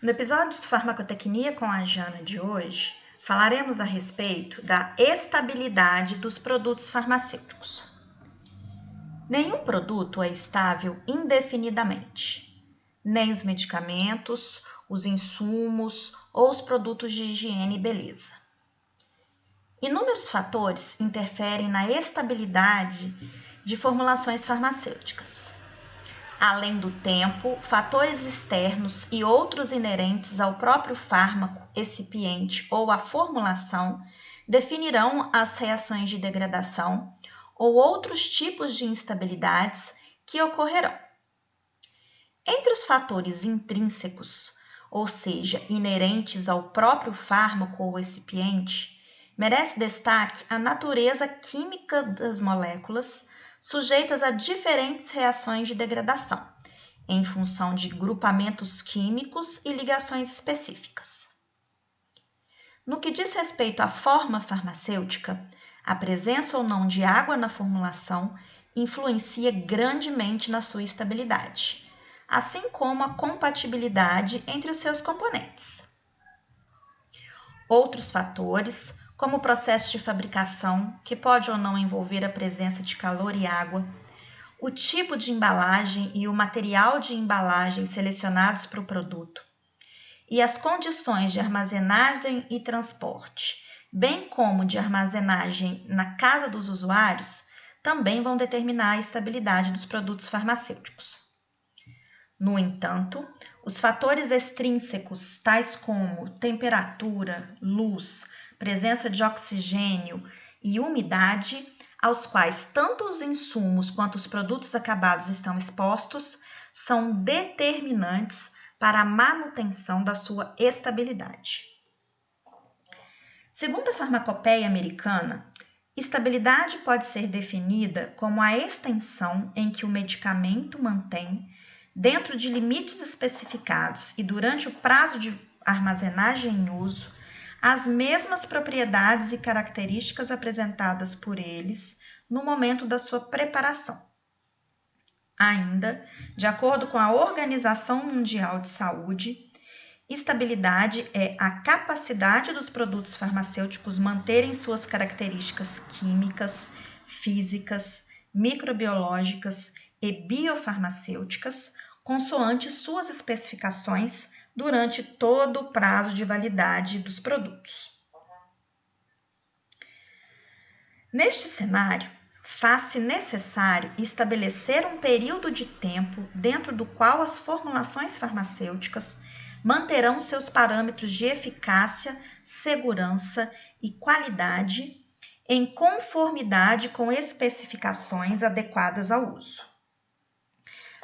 No episódio de Farmacotecnia com a Jana de hoje, falaremos a respeito da estabilidade dos produtos farmacêuticos. Nenhum produto é estável indefinidamente, nem os medicamentos, os insumos ou os produtos de higiene e beleza. Inúmeros fatores interferem na estabilidade de formulações farmacêuticas. Além do tempo, fatores externos e outros inerentes ao próprio fármaco, excipiente ou à formulação definirão as reações de degradação ou outros tipos de instabilidades que ocorrerão. Entre os fatores intrínsecos, ou seja, inerentes ao próprio fármaco ou excipiente, merece destaque a natureza química das moléculas, sujeitas a diferentes reações de degradação, em função de grupamentos químicos e ligações específicas. No que diz respeito à forma farmacêutica, a presença ou não de água na formulação influencia grandemente na sua estabilidade, assim como a compatibilidade entre os seus componentes. Outros fatores, como o processo de fabricação, que pode ou não envolver a presença de calor e água, o tipo de embalagem e o material de embalagem selecionados para o produto, e as condições de armazenagem e transporte, bem como de armazenagem na casa dos usuários, também vão determinar a estabilidade dos produtos farmacêuticos. No entanto, os fatores extrínsecos, tais como temperatura, luz, presença de oxigênio e umidade, aos quais tanto os insumos quanto os produtos acabados estão expostos, são determinantes para a manutenção da sua estabilidade. Segundo a Farmacopeia Americana, estabilidade pode ser definida como a extensão em que o medicamento mantém, dentro de limites especificados e durante o prazo de armazenagem em uso, as mesmas propriedades e características apresentadas por eles no momento da sua preparação. Ainda, de acordo com a Organização Mundial de Saúde, estabilidade é a capacidade dos produtos farmacêuticos manterem suas características químicas, físicas, microbiológicas e biofarmacêuticas, consoante suas especificações, durante todo o prazo de validade dos produtos. Neste cenário, faz-se necessário estabelecer um período de tempo dentro do qual as formulações farmacêuticas manterão seus parâmetros de eficácia, segurança e qualidade em conformidade com especificações adequadas ao uso.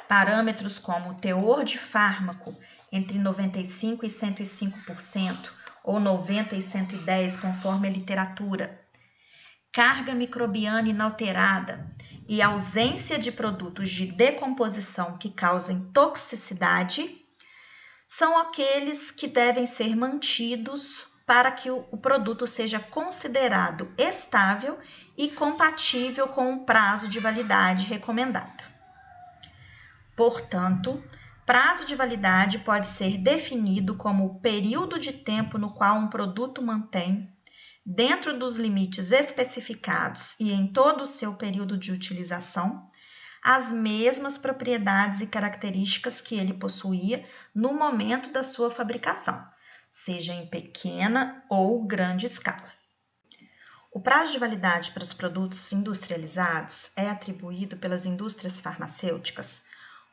Parâmetros como teor de fármaco entre 95% e 105%, ou 90% e 110%, conforme a literatura, carga microbiana inalterada e ausência de produtos de decomposição que causem toxicidade, são aqueles que devem ser mantidos para que o produto seja considerado estável e compatível com o prazo de validade recomendado. Portanto, prazo de validade pode ser definido como o período de tempo no qual um produto mantém, dentro dos limites especificados e em todo o seu período de utilização, as mesmas propriedades e características que ele possuía no momento da sua fabricação, seja em pequena ou grande escala. O prazo de validade para os produtos industrializados é atribuído pelas indústrias farmacêuticas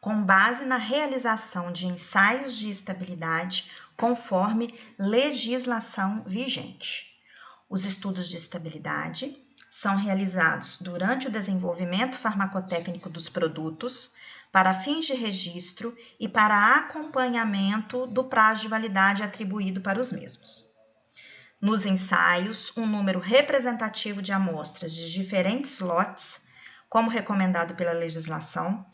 com base na realização de ensaios de estabilidade conforme legislação vigente. Os estudos de estabilidade são realizados durante o desenvolvimento farmacotécnico dos produtos, para fins de registro e para acompanhamento do prazo de validade atribuído para os mesmos. Nos ensaios, um número representativo de amostras de diferentes lotes, como recomendado pela legislação,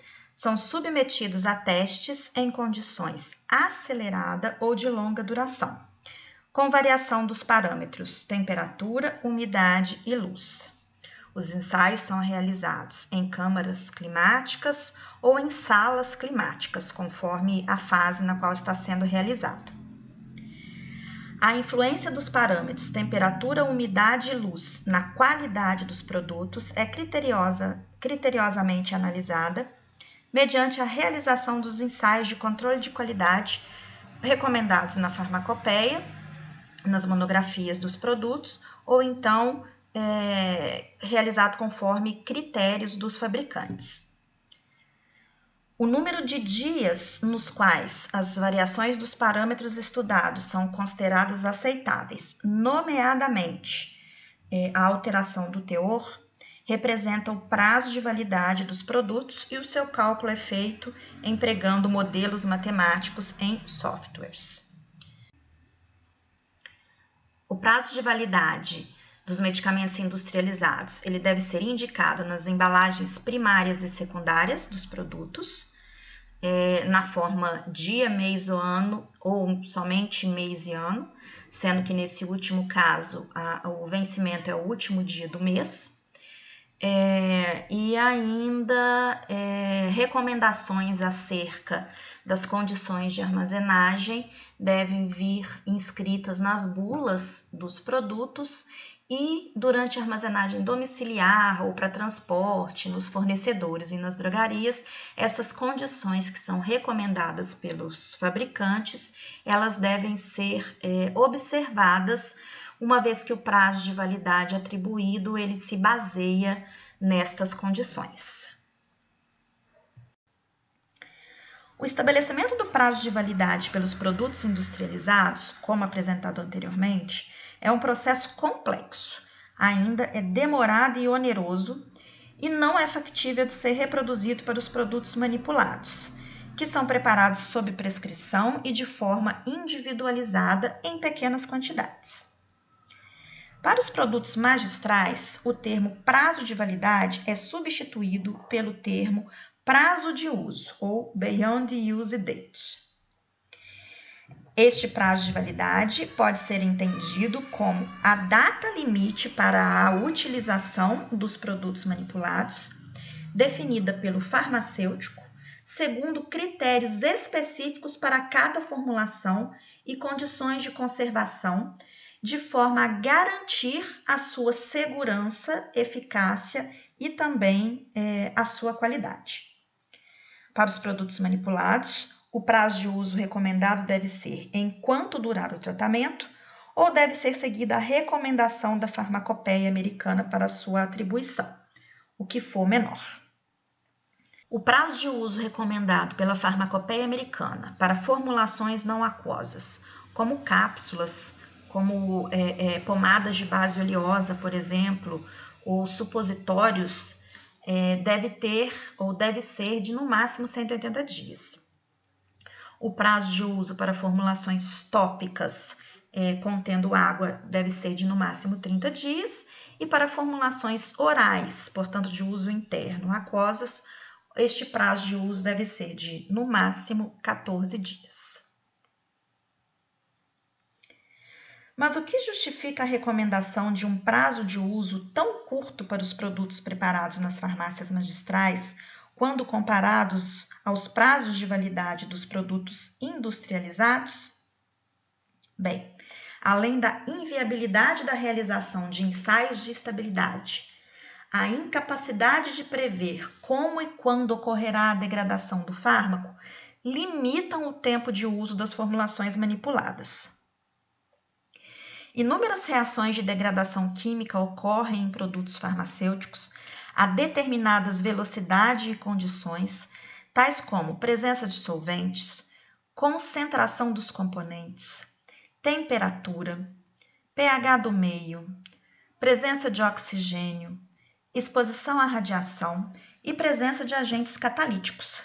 são submetidos a testes em condições acelerada ou de longa duração, com variação dos parâmetros temperatura, umidade e luz. Os ensaios são realizados em câmaras climáticas ou em salas climáticas, conforme a fase na qual está sendo realizado. A influência dos parâmetros temperatura, umidade e luz na qualidade dos produtos é criteriosamente analisada mediante a realização dos ensaios de controle de qualidade recomendados na farmacopeia, nas monografias dos produtos, ou então realizado conforme critérios dos fabricantes. O número de dias nos quais as variações dos parâmetros estudados são consideradas aceitáveis, nomeadamente a alteração do teor, representa o prazo de validade dos produtos e o seu cálculo é feito empregando modelos matemáticos em softwares. O prazo de validade dos medicamentos industrializados, ele deve ser indicado nas embalagens primárias e secundárias dos produtos, na forma dia, mês ou ano, ou somente mês e ano, sendo que nesse último caso o vencimento é o último dia do mês. E ainda recomendações acerca das condições de armazenagem devem vir inscritas nas bulas dos produtos e durante a armazenagem domiciliar ou para transporte nos fornecedores e nas drogarias, essas condições que são recomendadas pelos fabricantes, elas devem ser observadas, uma vez que o prazo de validade atribuído, ele se baseia nestas condições. O estabelecimento do prazo de validade pelos produtos industrializados, como apresentado anteriormente, é um processo complexo, ainda é demorado e oneroso e não é factível de ser reproduzido para os produtos manipulados, que são preparados sob prescrição e de forma individualizada em pequenas quantidades. Para os produtos magistrais, o termo prazo de validade é substituído pelo termo prazo de uso, ou Beyond Use Date. Este prazo de validade pode ser entendido como a data limite para a utilização dos produtos manipulados, definida pelo farmacêutico, segundo critérios específicos para cada formulação e condições de conservação, de forma a garantir a sua segurança, eficácia e também a sua qualidade. Para os produtos manipulados, o prazo de uso recomendado deve ser enquanto durar o tratamento ou deve ser seguida a recomendação da farmacopeia americana para sua atribuição, o que for menor. O prazo de uso recomendado pela farmacopeia americana para formulações não aquosas, como cápsulas, como pomadas de base oleosa, por exemplo, ou supositórios, deve ser de no máximo 180 dias. O prazo de uso para formulações tópicas contendo água deve ser de no máximo 30 dias e para formulações orais, portanto de uso interno, aquosas, este prazo de uso deve ser de no máximo 14 dias. Mas o que justifica a recomendação de um prazo de uso tão curto para os produtos preparados nas farmácias magistrais, quando comparados aos prazos de validade dos produtos industrializados? Bem, além da inviabilidade da realização de ensaios de estabilidade, a incapacidade de prever como e quando ocorrerá a degradação do fármaco limitam o tempo de uso das formulações manipuladas. Inúmeras reações de degradação química ocorrem em produtos farmacêuticos a determinadas velocidades e condições, tais como presença de solventes, concentração dos componentes, temperatura, pH do meio, presença de oxigênio, exposição à radiação e presença de agentes catalíticos.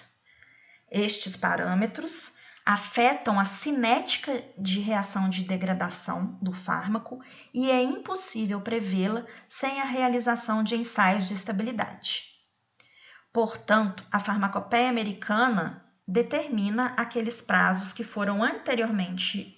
Estes parâmetros afetam a cinética de reação de degradação do fármaco e é impossível prevê-la sem a realização de ensaios de estabilidade. Portanto, a farmacopeia americana determina aqueles prazos que foram anteriormente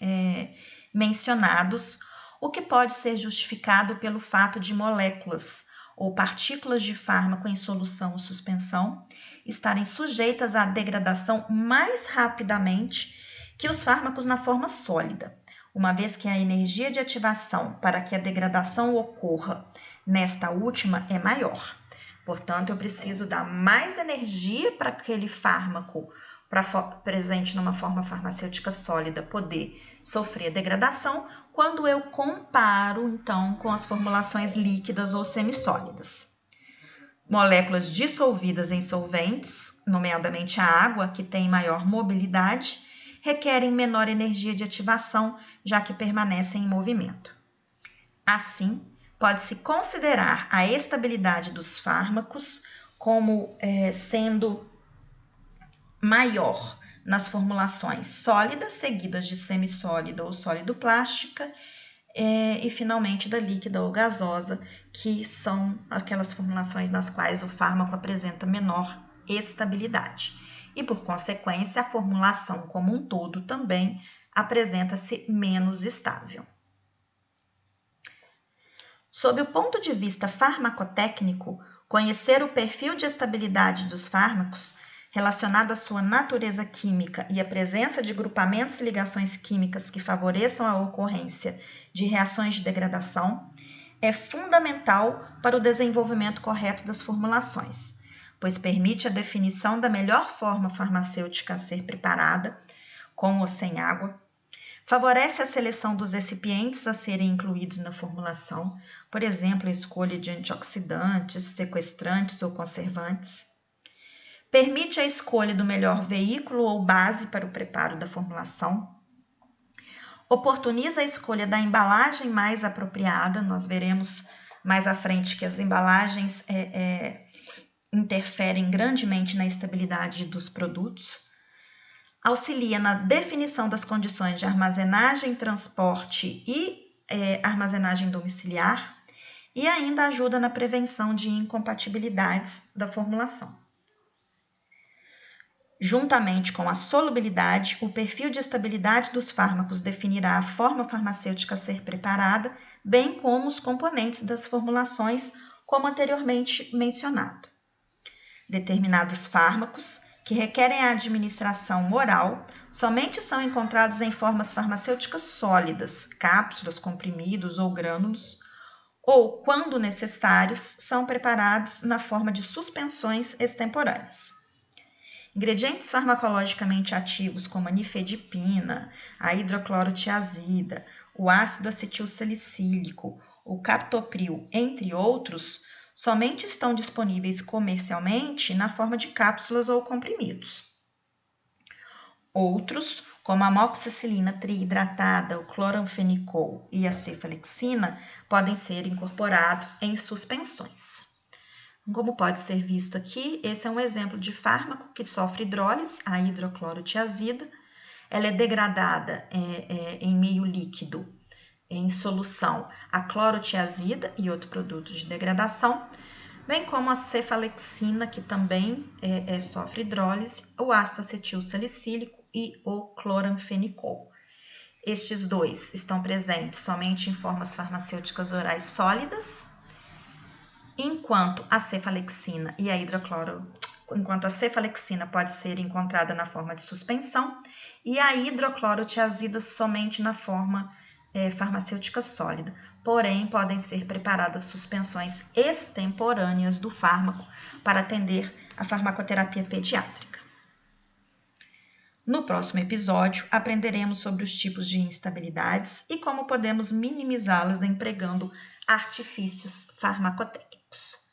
mencionados, o que pode ser justificado pelo fato de moléculas ou partículas de fármaco em solução ou suspensão estarem sujeitas à degradação mais rapidamente que os fármacos na forma sólida, uma vez que a energia de ativação para que a degradação ocorra nesta última é maior. Portanto, eu preciso dar mais energia para aquele fármaco presente numa forma farmacêutica sólida poder sofrer degradação quando eu comparo, então, com as formulações líquidas ou semissólidas. Moléculas dissolvidas em solventes, nomeadamente a água, que tem maior mobilidade, requerem menor energia de ativação, já que permanecem em movimento. Assim, pode-se considerar a estabilidade dos fármacos como sendo maior nas formulações sólidas, seguidas de semissólida ou sólido-plástica, e finalmente da líquida ou gasosa, que são aquelas formulações nas quais o fármaco apresenta menor estabilidade. E, por consequência, a formulação como um todo também apresenta-se menos estável. Sob o ponto de vista farmacotécnico, conhecer o perfil de estabilidade dos fármacos, relacionado à sua natureza química e à presença de grupamentos e ligações químicas que favoreçam a ocorrência de reações de degradação, é fundamental para o desenvolvimento correto das formulações, pois permite a definição da melhor forma farmacêutica a ser preparada, com ou sem água, favorece a seleção dos recipientes a serem incluídos na formulação, por exemplo, a escolha de antioxidantes, sequestrantes ou conservantes. Permite a escolha do melhor veículo ou base para o preparo da formulação. Oportuniza a escolha da embalagem mais apropriada. Nós veremos mais à frente que as embalagens interferem grandemente na estabilidade dos produtos. Auxilia na definição das condições de armazenagem, transporte e armazenagem domiciliar e ainda ajuda na prevenção de incompatibilidades da formulação. Juntamente com a solubilidade, o perfil de estabilidade dos fármacos definirá a forma farmacêutica a ser preparada, bem como os componentes das formulações, como anteriormente mencionado. Determinados fármacos que requerem a administração oral somente são encontrados em formas farmacêuticas sólidas, cápsulas, comprimidos ou grânulos, ou, quando necessários, são preparados na forma de suspensões extemporâneas. Ingredientes farmacologicamente ativos como a nifedipina, a hidroclorotiazida, o ácido acetilsalicílico, o captopril, entre outros, somente estão disponíveis comercialmente na forma de cápsulas ou comprimidos. Outros, como a amoxicilina triidratada, o cloranfenicol e a cefalexina, podem ser incorporados em suspensões. Como pode ser visto aqui, esse é um exemplo de fármaco que sofre hidrólise, a hidroclorotiazida. Ela é degradada em meio líquido, em solução, a clorotiazida e outro produto de degradação, bem como a cefalexina, que também sofre hidrólise, o ácido acetilsalicílico e o cloranfenicol. Estes dois estão presentes somente em formas farmacêuticas orais sólidas, enquanto a cefalexina pode ser encontrada na forma de suspensão e a hidroclorotiazida somente na forma farmacêutica sólida. Porém, podem ser preparadas suspensões extemporâneas do fármaco para atender a farmacoterapia pediátrica. No próximo episódio, aprenderemos sobre os tipos de instabilidades e como podemos minimizá-las empregando artifícios farmacotécnicos.